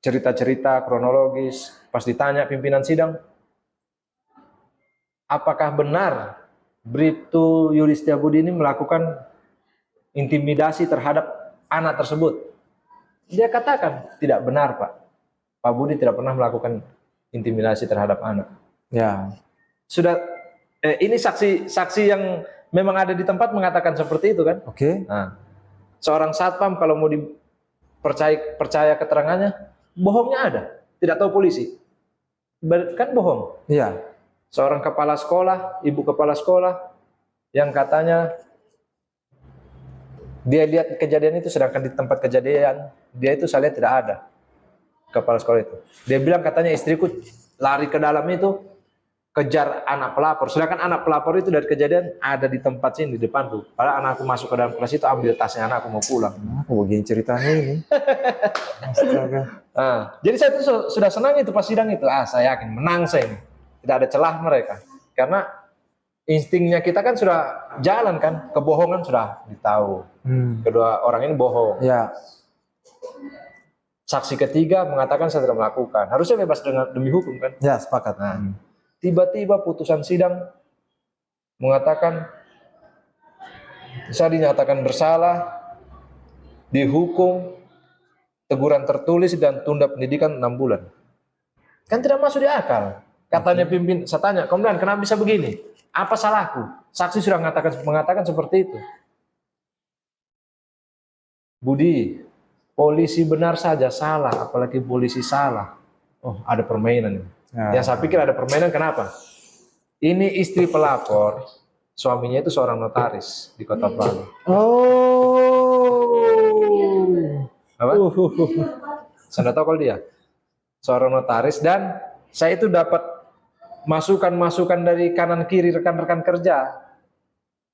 S1: cerita-cerita kronologis, pas ditanya pimpinan sidang, apakah benar Bribtu Yuli Setiabudi ini melakukan intimidasi terhadap anak tersebut? Dia katakan, tidak benar Pak. Pak Budi tidak pernah melakukan intimidasi terhadap anak.
S2: Ya.
S1: Sudah, ini saksi yang memang ada di tempat mengatakan seperti itu kan?
S2: Oke.
S1: Nah, seorang satpam kalau mau percaya keterangannya, bohongnya ada. Tidak tahu polisi. Kan bohong.
S2: Iya.
S1: Seorang kepala sekolah, ibu kepala sekolah, yang katanya dia lihat kejadian itu, sedangkan di tempat kejadian dia itu saya lihat tidak ada kepala sekolah itu. Dia bilang katanya istriku lari ke dalam itu kejar anak pelapor, sedangkan anak pelapor itu dari kejadian ada di tempat sini di depan tuh. Padahal anakku masuk ke dalam kelas itu ambil tasnya anakku mau pulang.
S2: Aku begini ceritanya ini. Astaga.
S1: Nah, jadi saya tuh sudah senang itu pas sidang itu. Saya yakin menang saya ini. Tidak ada celah mereka. Karena instingnya kita kan sudah jalan kan, kebohongan sudah ditahu. Kedua orang ini bohong.
S2: Ya.
S1: Saksi ketiga mengatakan saya tidak melakukan. Harusnya bebas demi hukum kan?
S2: Ya, sepakat.
S1: Nah, tiba-tiba putusan sidang mengatakan saya dinyatakan bersalah, dihukum, teguran tertulis dan tunda pendidikan 6 bulan. Kan tidak masuk di akal. Katanya pimpin, saya tanya, kemudian kenapa bisa begini? Apa salahku? Saksi sudah mengatakan seperti itu. Budi, polisi benar saja salah, apalagi polisi salah. Oh, ada permainan. Yang saya pikir ada permainan, kenapa? Ini istri pelapor, suaminya itu seorang notaris di Kota Palu. Apa? Saya tahu kalau dia seorang notaris, dan saya itu dapat masukan-masukan dari kanan kiri rekan-rekan kerja.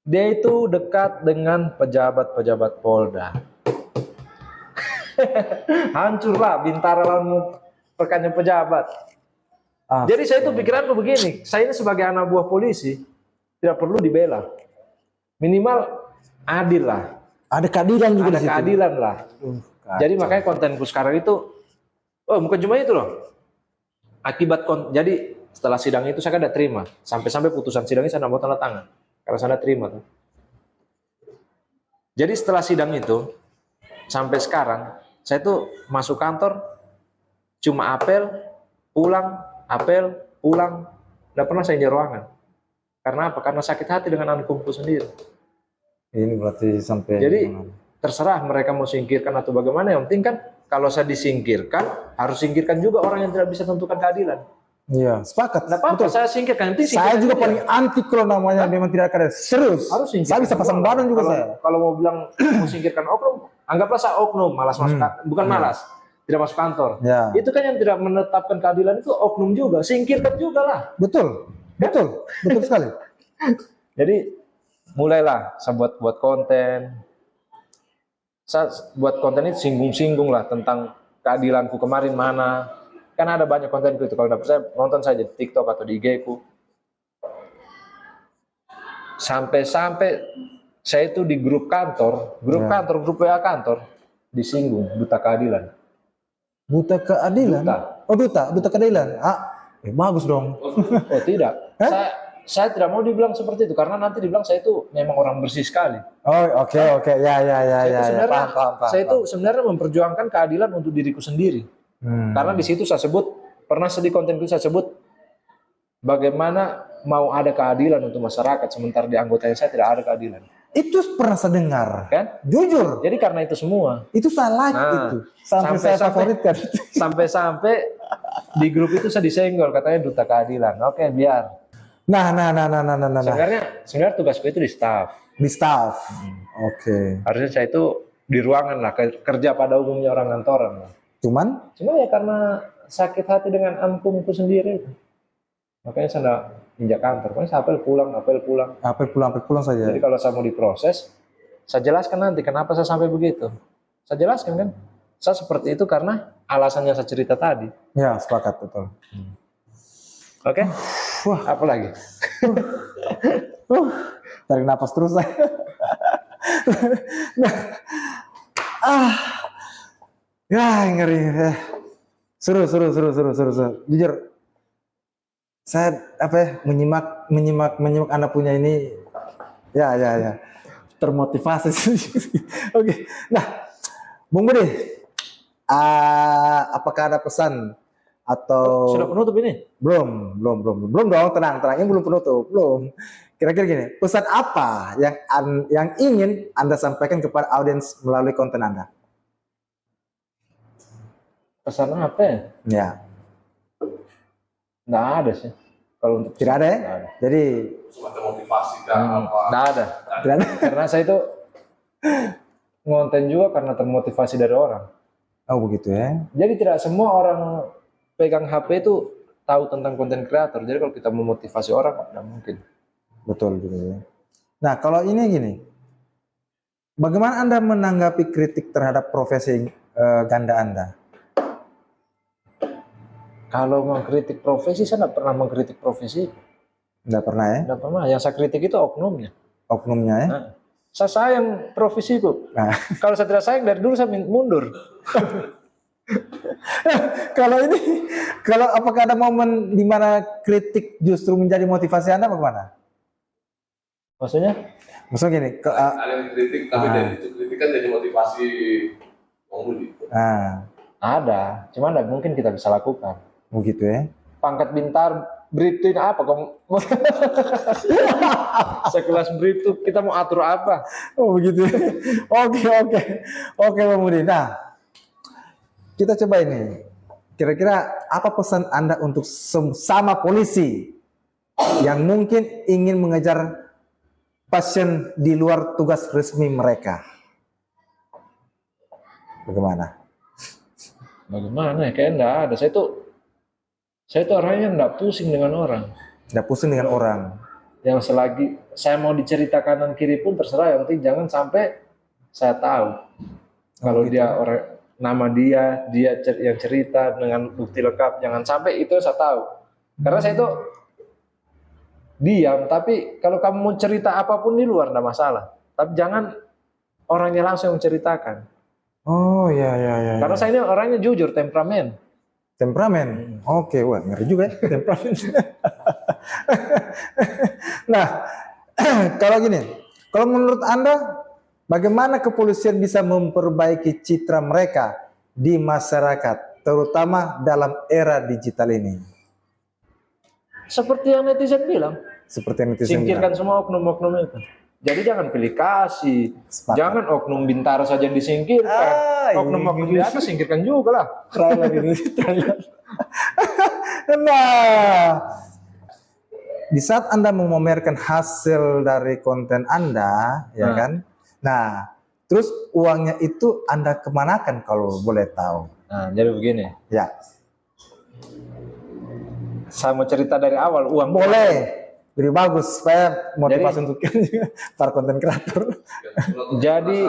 S1: Dia itu dekat dengan pejabat-pejabat Polda. Hancurlah Bintara lawan rekannya pejabat. Jadi saya itu pikiranku begini, saya ini sebagai anak buah polisi tidak perlu dibela. Minimal adil lah.
S2: Ada keadilan juga
S1: Ada
S2: di situ.
S1: keadilan lah. Jadi makanya kontenku sekarang itu, bukan cuma itu loh. Jadi setelah sidang itu saya kan udah terima. Sampai putusan sidang ini saya nggak mau tanda tangan. Karena saya udah terima tuh. Jadi setelah sidang itu, sampai sekarang, saya tuh masuk kantor, cuma apel, pulang, nggak pernah saya di ruangan. Karena apa? Karena sakit hati dengan anak hukumku sendiri.
S2: Ini berarti sampai.
S1: Jadi terserah mereka mau singkirkan atau bagaimana. Yang penting kan kalau saya disingkirkan, harus singkirkan juga orang yang tidak bisa tentukan keadilan.
S2: Iya, sepakat.
S1: Nggak apa-apa, saya singkirkan. Yang penting
S2: Saya
S1: singkirkan
S2: juga
S1: dia.
S2: paling anti kalau namanya memang tidak ada. Serius.
S1: Harus singkirkan.
S2: Saya bisa pasang badan juga saya.
S1: Kalau mau bilang mau singkirkan oknum, anggaplah saya oknum, malas masuk bukan malas, tidak masuk kantor.
S2: Ya.
S1: Itu kan yang tidak menetapkan keadilan itu oknum juga, singkirkan juga lah.
S2: Betul sekali.
S1: Jadi mulailah saya buat konten. Saya buat konten itu singgung-singgung lah tentang keadilanku kemarin mana. Kan ada banyak kontenku itu. Kalau dapat saya nonton saja di TikTok atau di IG ku. Sampai saya itu di grup WA kantor disinggung duta keadilan.
S2: Buta keadilan. Duta keadilan. Bagus dong.
S1: Oh tidak. Saya tidak mau dibilang seperti itu karena nanti dibilang saya itu memang orang bersih sekali.
S2: Oh, oke. Ya. Paham.
S1: Saya itu sebenarnya memperjuangkan keadilan untuk diriku sendiri. Karena di situ saya sebut, pernah di kontenku saya sebut bagaimana mau ada keadilan untuk masyarakat sementara di anggotanya saya tidak ada keadilan.
S2: Itu pernah saya dengar.
S1: Kan?
S2: Jujur.
S1: Jadi karena itu semua.
S2: Itu saya like itu. Sampai saya favoritkan.
S1: Sampai di grup itu saya disenggol katanya duta keadilan. Oke, biar.
S2: Nah.
S1: Sebenarnya tugasku itu di staff.
S2: Di staff. Oke.
S1: Harusnya saya itu di ruangan lah, kerja pada umumnya orang kantoran lah.
S2: Cuma
S1: ya karena sakit hati dengan ankumku sendiri. Makanya saya nggak injak kantor. Makanya saya apel pulang saja. Jadi kalau saya mau diproses, saya jelaskan nanti kenapa saya sampai begitu. Saya jelaskan kan, saya seperti itu karena alasan yang saya cerita tadi.
S2: Ya, sepakat betul.
S1: Oke?
S2: Wah,
S1: apa lagi?
S2: Tarik napas terus saya. Ya, ngeri. Seru. Jujur, saya menyimak Anda punya ini. Ya. Termotivasi. Oke. Nah, Bung Budi, apakah ada pesan atau
S1: sudah penutup ini?
S2: Belum dong, tenang. Ini belum penutup, belum. Kira-kira gini, pesan apa yang ingin Anda sampaikan kepada audiens melalui konten Anda?
S1: Pesan apa ya?
S2: Ya.
S1: Nggak ada sih. Kalau untuk
S2: tidak ada ya?
S1: Nggak ada.
S2: Jadi
S3: semacam motivasi kan apa?
S1: Nggak ada.
S2: Tidak ada.
S1: Karena saya itu ngonten juga karena termotivasi dari orang.
S2: Oh begitu ya.
S1: Jadi tidak semua orang pegang HP itu tahu tentang konten kreator. Jadi kalau kita memotivasi orang, tidak mungkin.
S2: Betul gitu ya. Nah kalau ini gini, bagaimana Anda menanggapi kritik terhadap profesi ganda Anda?
S1: Kalau mengkritik profesi, saya tidak pernah mengkritik profesi.
S2: Tidak pernah ya?
S1: Tidak pernah. Yang saya kritik itu oknumnya.
S2: Oknumnya ya?
S1: Nah, saya sayang profesiku.
S2: Nah.
S1: Kalau saya tidak sayang, dari dulu saya mundur.
S2: Kalau apakah ada momen di mana kritik justru menjadi motivasi Anda bagaimana?
S1: Maksudnya
S2: gini,
S3: ada yang kritik tapi dari itu kritikan jadi motivasi Bung Budi.
S1: ada, cuma tidak mungkin kita bisa lakukan.
S2: Begitu ya?
S1: Pangkat bintang Bribtu ini apa? Sekelas Bribtu kita mau atur apa?
S2: Oh begitu. Oke Bang Budi. Nah, kita coba ini. Kira-kira apa pesan Anda untuk sama polisi yang mungkin ingin mengejar pasien di luar tugas resmi mereka? Bagaimana ya?
S1: Kayak enggak ada. Saya itu orangnya enggak pusing dengan orang.
S2: Tidak pusing dengan orang.
S1: Yang selagi saya mau dicerita kanan kiri pun terserah. Yang penting jangan sampai saya tahu kalau
S2: gitu.
S1: dia orang nama dia yang cerita dengan bukti lengkap. Jangan sampai itu saya tahu. Karena saya itu diam. Tapi kalau kamu mau cerita apapun di luar enggak masalah. Tapi jangan orangnya langsung menceritakan.
S2: Oh ya.
S1: Karena saya ini orangnya jujur, temperamen.
S2: Temperamen. Oke, wah ngeri juga ya temperamen. Nah, kalau gini, kalau menurut Anda bagaimana kepolisian bisa memperbaiki citra mereka di masyarakat, terutama dalam era digital ini?
S1: Seperti yang netizen bilang,
S2: Seperti yang netizen
S1: singkirkan
S2: bilang.
S1: semua oknum-oknum itu. Jadi jangan pilih kasih,
S2: Sepakat.
S1: jangan oknum Bintaro saja yang disingkirkan, oknum-oknum di atas singkirkan juga lah.
S2: Trailer ini, trailer. Nah, di saat Anda memamerkan hasil dari konten Anda, ya kan? Nah, terus uangnya itu Anda kemanakan kalau boleh tahu?
S1: Nah, jadi begini,
S2: Ya,
S1: saya mau cerita dari awal uang.
S2: boleh. Lebih bagus supaya motivasi untuk para konten kreator.
S1: Jadi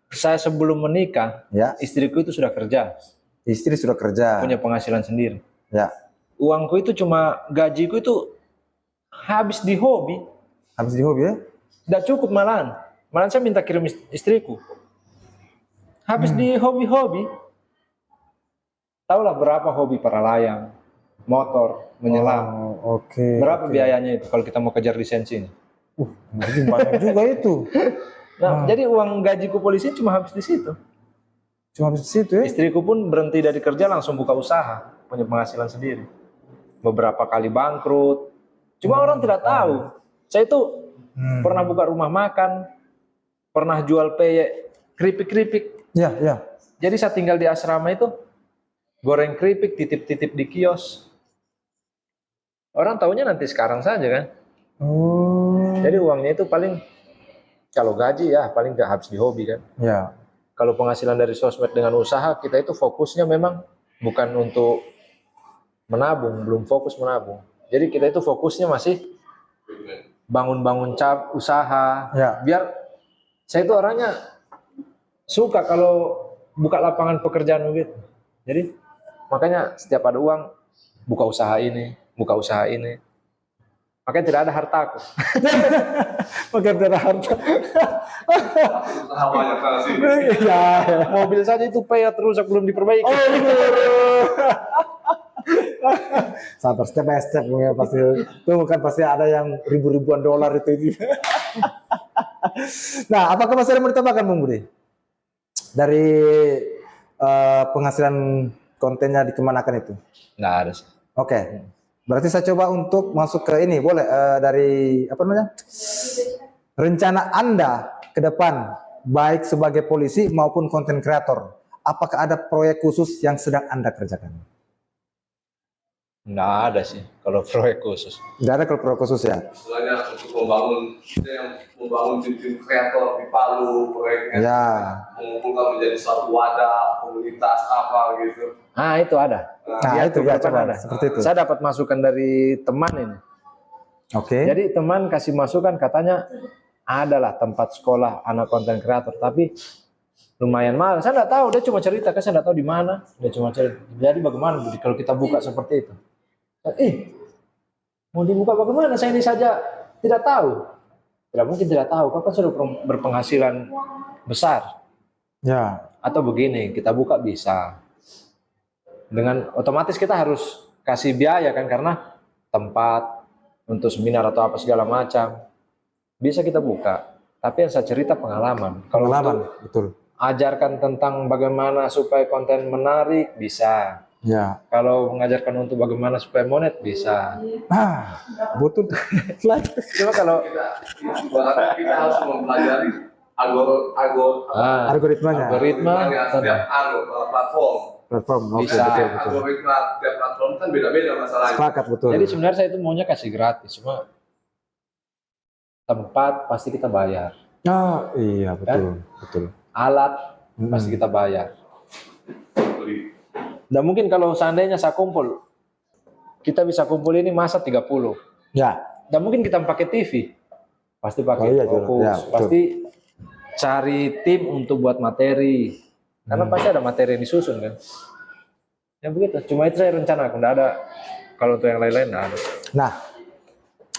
S1: saya sebelum menikah,
S2: Ya,
S1: istriku itu sudah kerja,
S2: istri sudah kerja.
S1: punya penghasilan sendiri.
S2: Ya,
S1: Uangku itu cuma gajiku itu habis di hobi,
S2: habis di hobi ya?
S1: tidak cukup malahan. Malahan saya minta kirim istriku. Habis di hobi-hobi. Tahulah berapa hobi para layang, motor, menyelam.
S2: Oh, oke.
S1: Berapa biayanya itu kalau kita mau kejar lisensi ini?
S2: Jadi banyak juga itu.
S1: Nah, jadi uang gajiku polisi cuma habis di situ.
S2: Cuma habis di situ ya?
S1: Istriku pun berhenti dari kerja langsung buka usaha, punya penghasilan sendiri. Beberapa kali bangkrut. Cuma orang tidak tahu. Saya itu pernah buka rumah makan, pernah jual peyek, keripik-keripik.
S2: Ya, ya.
S1: Jadi saya tinggal di asrama itu, goreng keripik, titip-titip di kios. Orang taunya nanti sekarang saja kan.
S2: Oh.
S1: Jadi uangnya itu paling, kalau gaji ya paling nggak habis di hobi kan.
S2: Ya.
S1: Kalau penghasilan dari sosmed dengan usaha, kita itu fokusnya memang bukan untuk menabung, belum fokus menabung. Jadi kita itu fokusnya masih bangun-bangun usaha.
S2: Ya.
S1: Biar saya itu orangnya suka kalau buka lapangan pekerjaan begitu. Jadi makanya setiap ada uang, buka usaha ini, buka usaha ini. Makanya tidak ada hartaku.
S2: Pakai darah harta.
S3: Usaha banyak sana sini.
S2: Ya.
S1: Mobil saja itu peyot rusak belum diperbaiki.
S2: Oh, sabar, step by step ya, pasti itu kan pasti ada yang ribu-ribuan dolar itu. Nah, apakah masih ada yang mau ditambahkan, Bung Budi? Dari penghasilan kontennya dikemanakan itu?
S1: Nggak ada sih.
S2: Oke. Berarti saya coba untuk masuk ke ini, boleh dari apa namanya? Rencana Anda ke depan, baik sebagai polisi maupun konten kreator. Apakah ada proyek khusus yang sedang Anda kerjakan?
S1: Nggak ada sih kalau proyek khusus.
S2: Nggak ada kalau proyek khusus ya?
S3: Istilahnya untuk membangun tim kreator di Palu, proyeknya
S2: Ya.
S3: mengumpulkan menjadi suatu wadah komunitas apa gitu.
S1: Ah itu ada.
S2: Nah, itu ya, coba seperti itu.
S1: Saya dapat masukan dari teman ini.
S2: Oke.
S1: Jadi teman kasih masukan katanya adalah tempat sekolah anak konten kreator, tapi lumayan mahal. Saya nggak tahu, dia cuma cerita, kan saya nggak tahu di mana. Dia cuma cerita. Jadi bagaimana Budi kalau kita buka seperti itu? Mau dibuka bagaimana? Saya ini saja tidak tahu. Tidak mungkin tidak tahu. Kau kan sudah berpenghasilan besar.
S2: Ya.
S1: Atau begini, kita buka bisa. Dengan otomatis kita harus kasih biaya kan, karena tempat untuk seminar atau apa segala macam. Bisa kita buka. Tapi yang saya cerita pengalaman. Kalau
S2: Pengalaman,
S1: untuk
S2: betul.
S1: ajarkan tentang bagaimana supaya konten menarik, bisa.
S2: Ya.
S1: Kalau mengajarkan untuk bagaimana supaya monet, bisa.
S2: Ah, betul.
S1: Cuma kalau
S3: Kita harus mempelajari
S2: Algoritmanya.
S1: algoritma,
S3: setiap platform.
S2: Platform. Oke,
S1: Bisa.
S2: betul.
S3: Algoritma setiap platform kan beda-beda masalahnya.
S2: Sepakat, betul.
S1: jadi sebenarnya saya itu maunya kasih gratis, cuma tempat pasti kita bayar,
S2: Ah, iya, betul. Betul.
S1: alat pasti kita bayar. Dan mungkin kalau seandainya saya kumpul, kita bisa kumpul ini masa 30.
S2: Ya.
S1: Dan mungkin kita pakai TV, pasti pakai
S2: Oh, iya,
S1: fokus,
S2: ya, betul.
S1: pasti cari tim untuk buat materi, karena pasti ada materi yang disusun kan. Ya begitu, cuma itu saya rencana, nggak ada. Kalau untuk yang lain-lain nggak ada.
S2: Nah,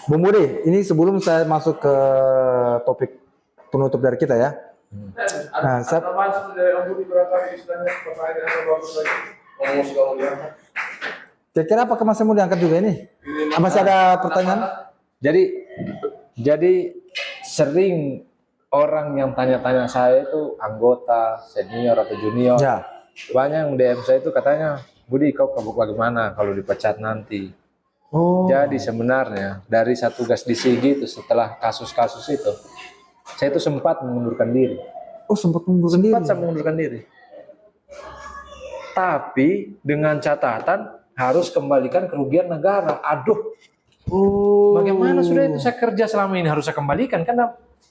S2: Bung Budi, ini sebelum saya masuk ke topik penutup dari kita ya, Nah,
S3: ada masuk dari Om Budi berapa istilahnya pertanyaan atau bagus lagi? Ngomong kamu diangkat.
S2: kira-kira apakah masih mau diangkat juga ini? Masih ada pertanyaan?
S1: Jadi sering orang yang tanya-tanya saya itu anggota, senior atau junior.
S2: Ya.
S1: Banyak yang DM saya itu katanya, Budi kau bagaimana kalau dipecat nanti?
S2: Oh.
S1: Jadi sebenarnya dari satu tugas di Sigi itu setelah kasus-kasus itu, saya itu sempat mengundurkan diri.
S2: Oh, sempat mengundurkan diri.
S1: Sempat saya mengundurkan diri. Tapi dengan catatan harus kembalikan kerugian negara. Aduh,
S2: Oh.
S1: bagaimana sudah itu saya kerja selama ini harus saya kembalikan kan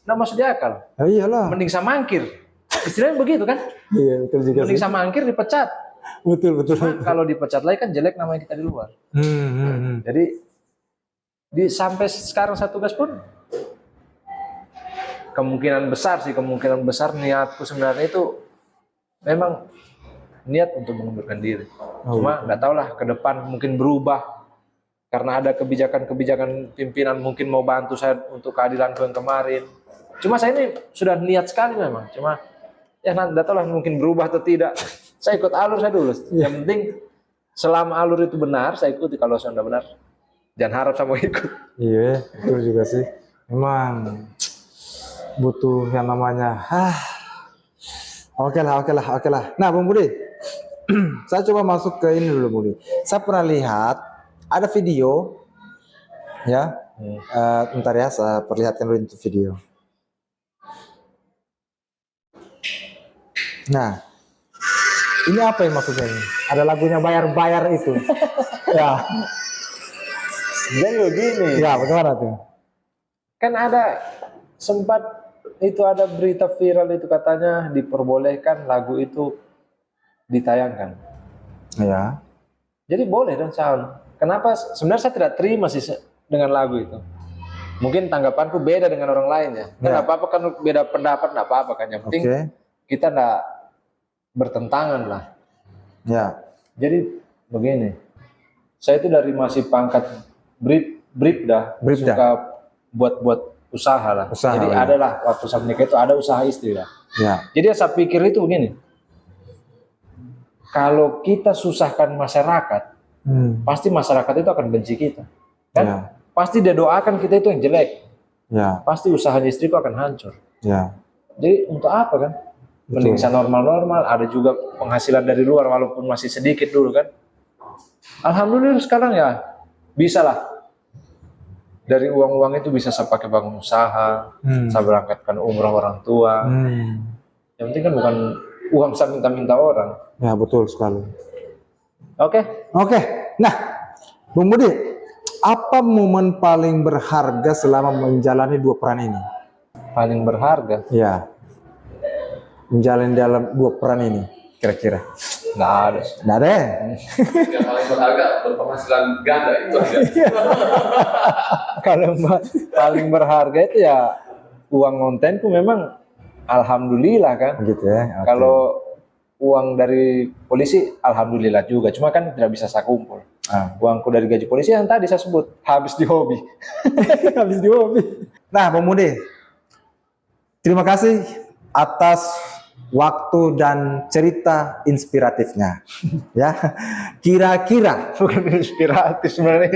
S1: nggak masuk di akal.
S2: Oh, iyalah.
S1: Mending saya mangkir. Istilahnya begitu kan?
S2: Iya, betul juga
S1: Mending
S2: sih.
S1: saya mangkir dipecat.
S2: Betul.
S1: Cuma kalau dipecat lagi kan jelek namanya kita di luar. Jadi sampai sekarang satu tugas pun kemungkinan besar niatku sebenarnya itu memang niat untuk mengundurkan diri. Cuma nggak tahu lah ke depan mungkin berubah karena ada kebijakan-kebijakan pimpinan mungkin mau bantu saya untuk keadilanku yang kemarin. Cuma saya ini sudah niat sekali memang. Cuma ya nggak tahu lah mungkin berubah atau tidak. Saya ikut alur saya dulu. Yang penting selama alur itu benar saya ikuti. Kalau sudah benar jangan harap saya mau ikut.
S2: Iya, betul juga sih. Memang butuh yang namanya Oke lah. Nah, Bung Budi, saya coba masuk ke ini dulu, Budi. Saya pernah lihat ada video, ya. Bentar ya, saya perlihatkan dulu itu video. Nah, ini apa yang maksudnya ini? Ada lagunya bayar itu. Ya.
S1: Dan begini.
S2: Ya, bagaimana tuh?
S1: Kan ada sempat itu ada berita viral itu katanya diperbolehkan lagu itu ditayangkan.
S2: Ya.
S1: Jadi boleh dong sound. Kenapa? Sebenarnya saya tidak terima sih dengan lagu itu. Mungkin tanggapanku beda dengan orang lain ya. Nggak apa-apa kan beda pendapat nggak apa-apa kan. Yang penting kita nggak bertentangan lah.
S2: Ya.
S1: Jadi begini. Saya itu dari masih pangkat bribda. Suka buat usaha lah. Jadi adalah waktu saya menikah itu ada usaha istri lah.
S2: Ya.
S1: Jadi saya pikir itu begini. Kalau kita susahkan masyarakat, pasti masyarakat itu akan benci kita. Kan?
S2: Ya.
S1: Pasti dia doakan kita itu yang jelek.
S2: Ya.
S1: Pasti usahanya istriku akan hancur.
S2: Ya.
S1: Jadi untuk apa kan? Mending saya normal-normal, ada juga penghasilan dari luar walaupun masih sedikit dulu kan. Alhamdulillah sekarang ya bisa lah. Dari uang-uang itu bisa saya pakai bangun usaha, saya berangkatkan umroh orang tua. Yang penting kan bukan uang saya minta-minta orang.
S2: Ya, betul sekali.
S1: Oke.
S2: Nah, Bung Budi, apa momen paling berharga selama menjalani dua peran ini?
S1: Paling berharga?
S2: Ya. Menjalani dalam dua peran ini, kira-kira?
S1: Nggak ada.
S2: Nggak ada ya?
S3: Yang paling berharga berpenghasilan ganda itu aja.
S1: Kalau paling berharga itu ya uang kontenku memang alhamdulillah kan.
S2: Gitu ya. Okay.
S1: Kalau uang dari polisi alhamdulillah juga, cuma kan tidak bisa saya kumpul. Uangku dari gaji polisi yang tadi saya sebut habis di hobi.
S2: Habis di hobi. Nah, Bung Budi, terima kasih atas waktu dan cerita inspiratifnya. Ya, kira-kira
S1: Bukan inspiratif sebenarnya.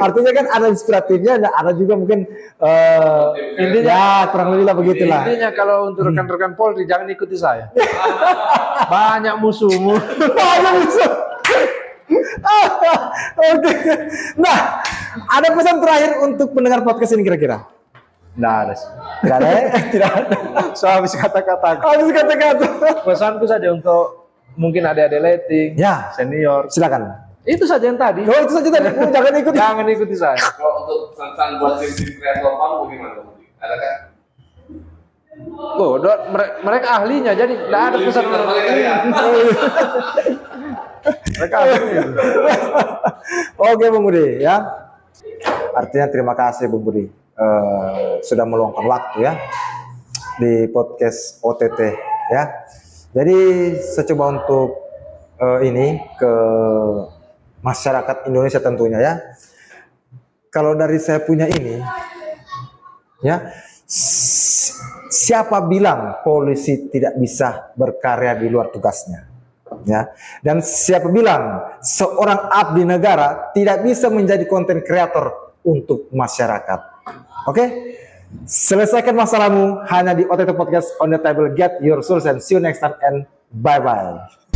S2: artinya kan ada inspiratifnya, ada juga mungkin intinya ya kurang lebih lah begitulah.
S1: Intinya kalau untuk rekan-rekan Polri jangan ikuti saya. Banyak musuhmu.
S2: Banyak musuh. Oke. Nah, ada pesan terakhir untuk pendengar podcast ini kira-kira?
S1: Nggak ada.
S2: Nggak ada ya? Tidak ada.
S1: So habis kata-kata.
S2: Habis kata-kata.
S1: Pesanku saja untuk mungkin adik-adik letting,
S2: Ya.
S1: senior.
S2: Silakan.
S1: Itu saja yang tadi.
S2: Oh, itu saja tadi. Jangan ikuti.
S1: Jangan ikuti saya.
S3: Kalau untuk tentang buat tim kreator kamu gimana Budi? Ada kan?
S1: Oh, mereka ahlinya, jadi tidak ada pesan. Mereka ahlinya.
S2: Oke, Bung Budi ya. Artinya terima kasih Bung Budi sudah meluangkan waktu ya di podcast OTT ya. Jadi saya coba untuk ini ke masyarakat Indonesia tentunya ya. Kalau dari saya punya ini ya, siapa bilang polisi tidak bisa berkarya di luar tugasnya? Ya. Dan siapa bilang seorang abdi negara tidak bisa menjadi konten kreator untuk masyarakat? Oke? Selesaikan masalahmu hanya di OTT Podcast on the Table. Get your solution. See you next time and bye-bye.